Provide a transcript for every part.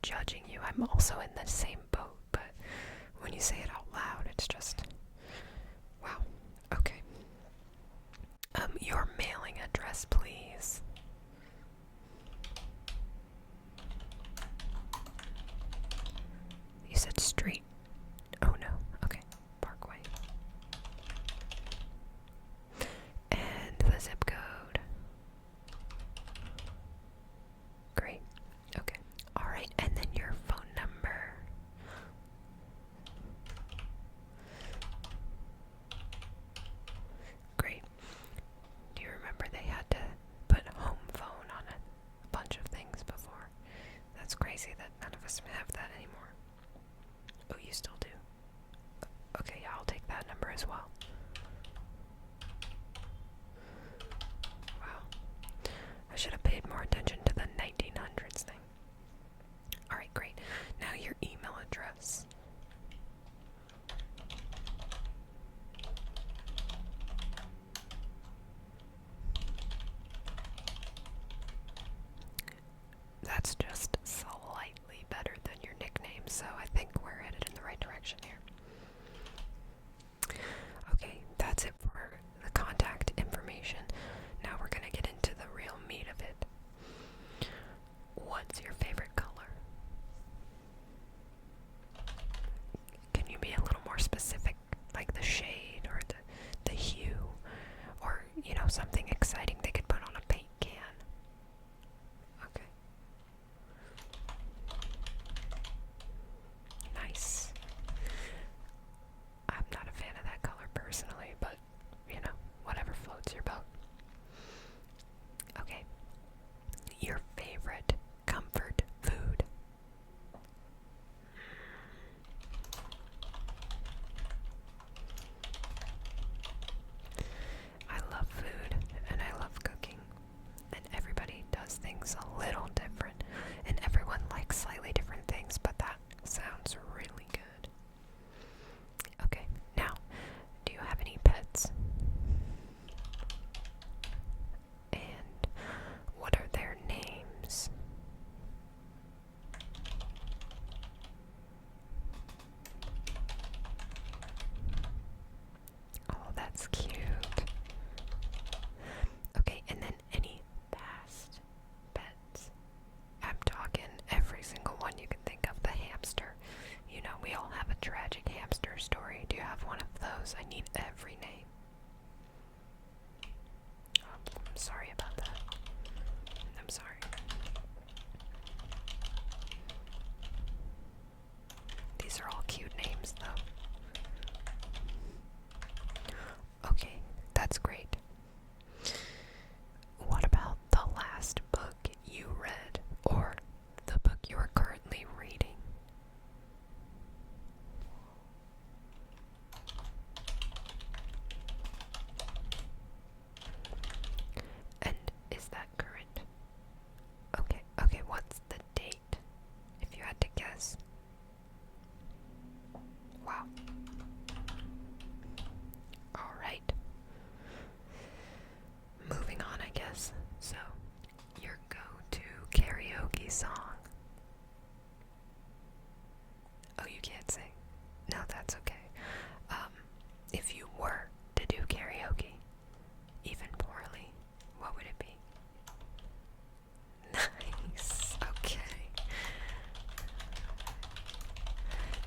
judging you. I'm also in the same boat, but when you say it out loud, it's just, wow. Okay. Your mailing address, please. You said street. Oh no. Okay. Parkway. And the zip code. Great. Okay. Alright, and then your phone number. Great. Do you remember they had to put home phone on a bunch of things before? That's crazy that none of us have that anymore. Oh, you still do? Okay, yeah, I'll take that number as well. Wow. I should have paid more attention to the 1900s thing. Alright, great. Now your email address. That's just slightly better than your nickname, so I think we're headed in the right direction here. Okay, that's it for the contact information. Now we're gonna get into the real meat of it. What's your favorite color? Can you be a little more specific, like the shade or the hue, or, you know, something exciting they could put on a paint can? Okay. Nice. I'm not a fan of that color personally, but, you know, whatever floats your boat. Okay. Your favorite comfort food? I love food, and I love cooking, and everybody does things a little different, and everyone likes slightly different things, but that sounds really good. Okay, now, do you have any pets? And what are their names? Oh, that's cute. Okay, and then any past pets? I'm talking every single one you can think of. The hamster. You know, we all have a tragic hamster story. Do you have one of those? I need every name. Oh, I'm sorry about that. I'm sorry. These are all cute names, though. Okay, that's great. What about the last book you read, or the book you are currently reading? And is that current? Okay, what's the date, if you had to guess? Wow. Alright. Moving on, I guess. So, your go-to karaoke song. Oh, you can't sing? No, that's okay. If you were to do karaoke, even poorly, what would it be? Nice. Okay.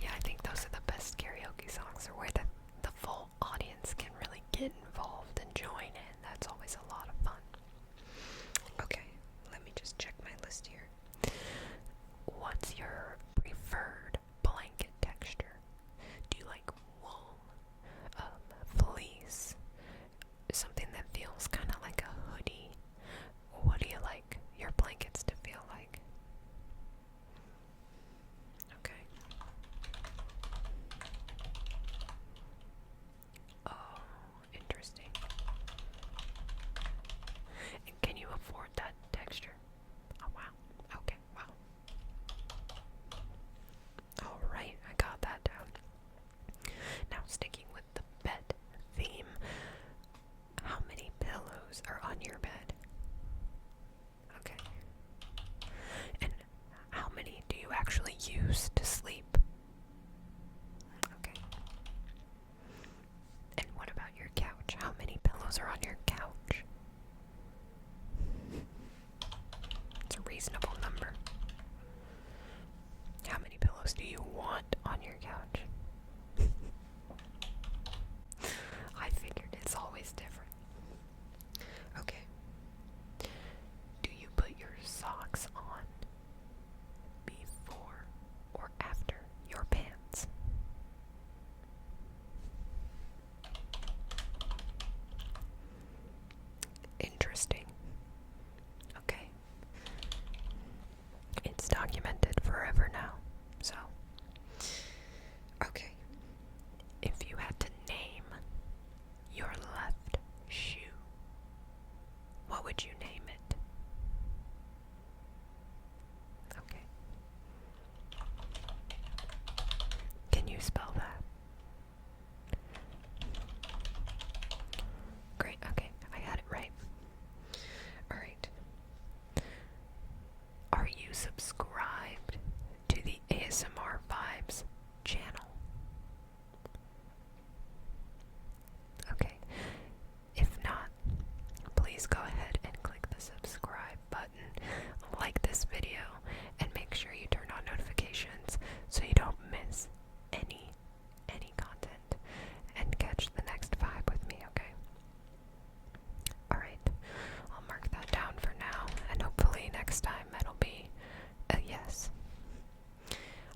Yeah, I think those are the best karaoke songs, or where the full audience can really get involved and join in. That's always a lot of fun. Okay, let me just check my list here. What's your preferred blanket texture? Do you like use to sleep? Okay. And what about your couch? How many pillows are on your couch? It's a reasonable number. How many pillows do you want on your couch? I figured it's always different. Okay. Do you put your socks on before or after your pants? Interesting. Okay. It's documented forever now. So, okay. If you had to name your left shoe, what would you name it? Okay. Can you spell that? Great, okay, I got it right. Alright. Are you subscribed to the ASMR Vibes channel? Okay. If not, please go ahead and click the subscribe button, like this video, and make sure you turn on notifications so you don't miss any content and catch the next vibe with me, okay? Alright, I'll mark that down for now, and hopefully next time it'll be a yes.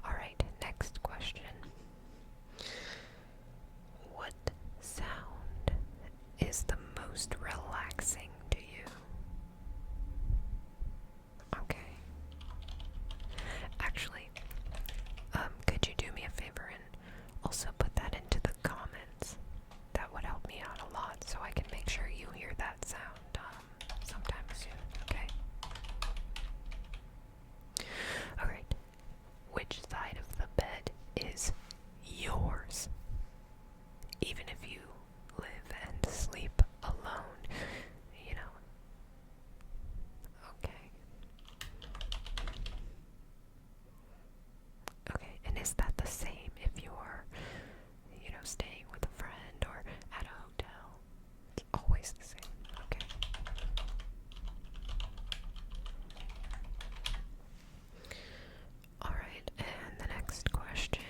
Alright, next question. What sound is the most relaxing to you? Okay. Actually, could you do me a favor and also put that into the comments? That would help me out a lot so I can make sure you hear that sound sometime soon, okay? Alright. Which side of the bed is yours? Even if you live and sleep alone, you know. Okay. Okay, and is that the same if you're, staying with a friend or at a hotel? It's always the same. Okay. Alright, and the next question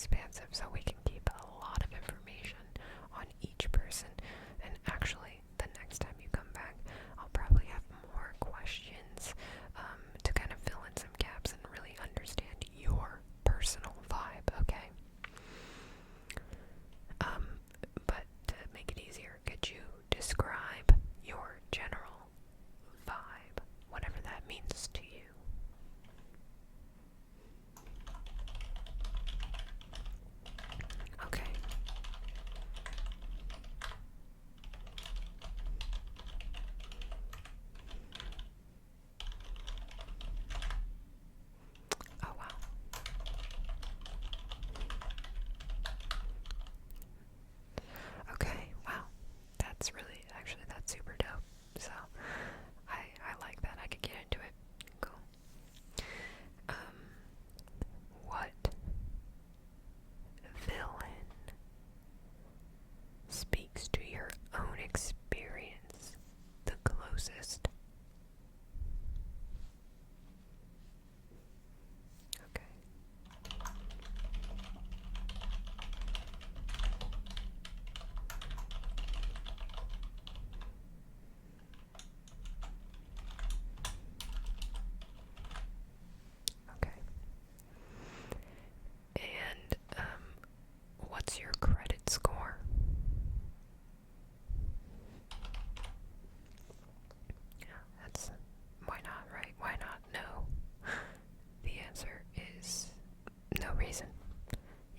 expansive, so we can keep a lot of information on each person. And actually, the next time you come back, I'll probably have more questions to kind of fill in some gaps and really understand your personal vibe, okay? But to make it easier, could you describe your general vibe, whatever that means to you? Okay. Oh, wow. Okay, wow. That's really, actually, that's super dope. So, I like that. I could get into it. Cool. What villain speaks to your own experience the closest? Okay. Okay. And, what's your credit score? Yeah, that's, why not, right? Why not? No. The answer is no reason.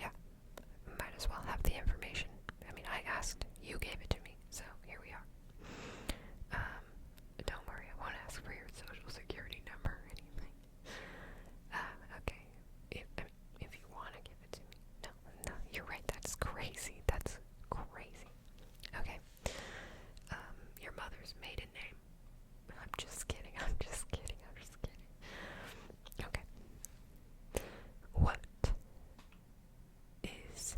Yeah, might as well have the information. I mean, I asked, you gave it to me, so here we are. Don't worry, I won't ask for your social security number or anything. Okay, if you want to give it to me. No, you're right, that's crazy, that's crazy. Okay, your mother's maiden name. I'm just kidding, I'm just kidding, I'm just kidding. Okay. What is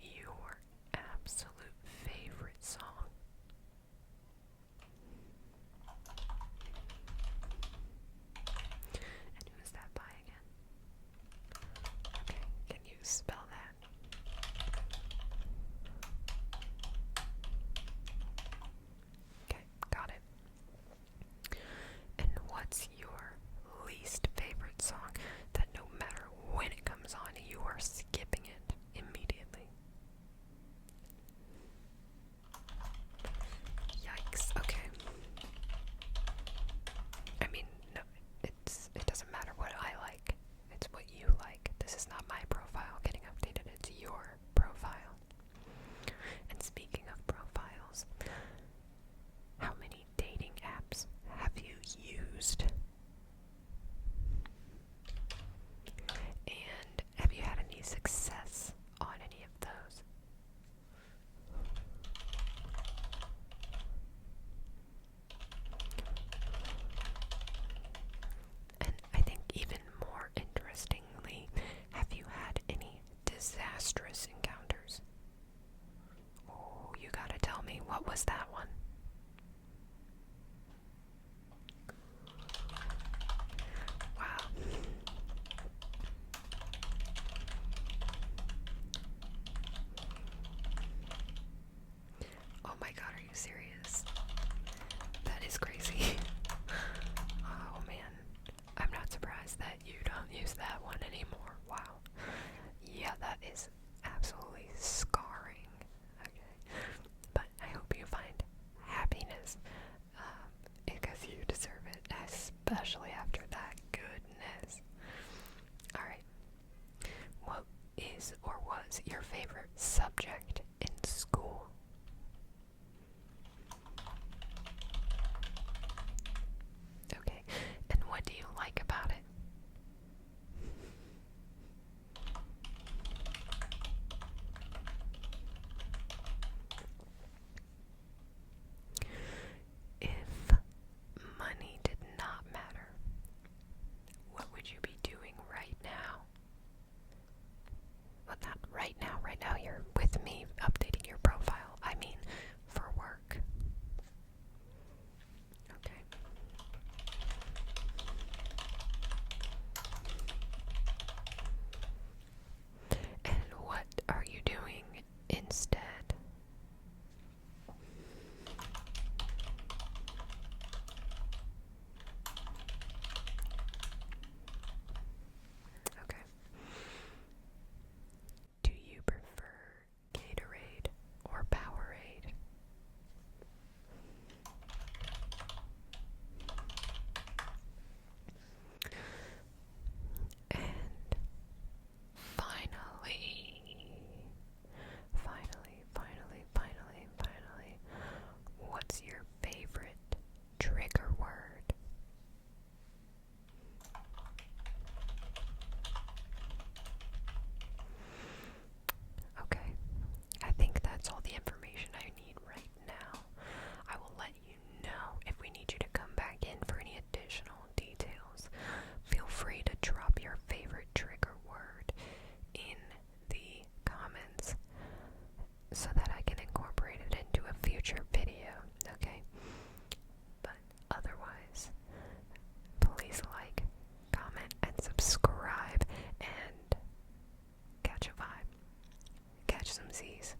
your absolute favorite song? And who is that by again? Okay, can you spell that? Okay, got it. And what's your least favorite song that no matter when it comes on, you are skipping it immediately? Yikes, okay. I mean, no, it doesn't matter what I like. It's what you like. This is not my profile getting updated, it's your profile. And speaking of profiles, how many dating apps have you used? And have you had any success on any of those? And I think even more interestingly, have you some Z's.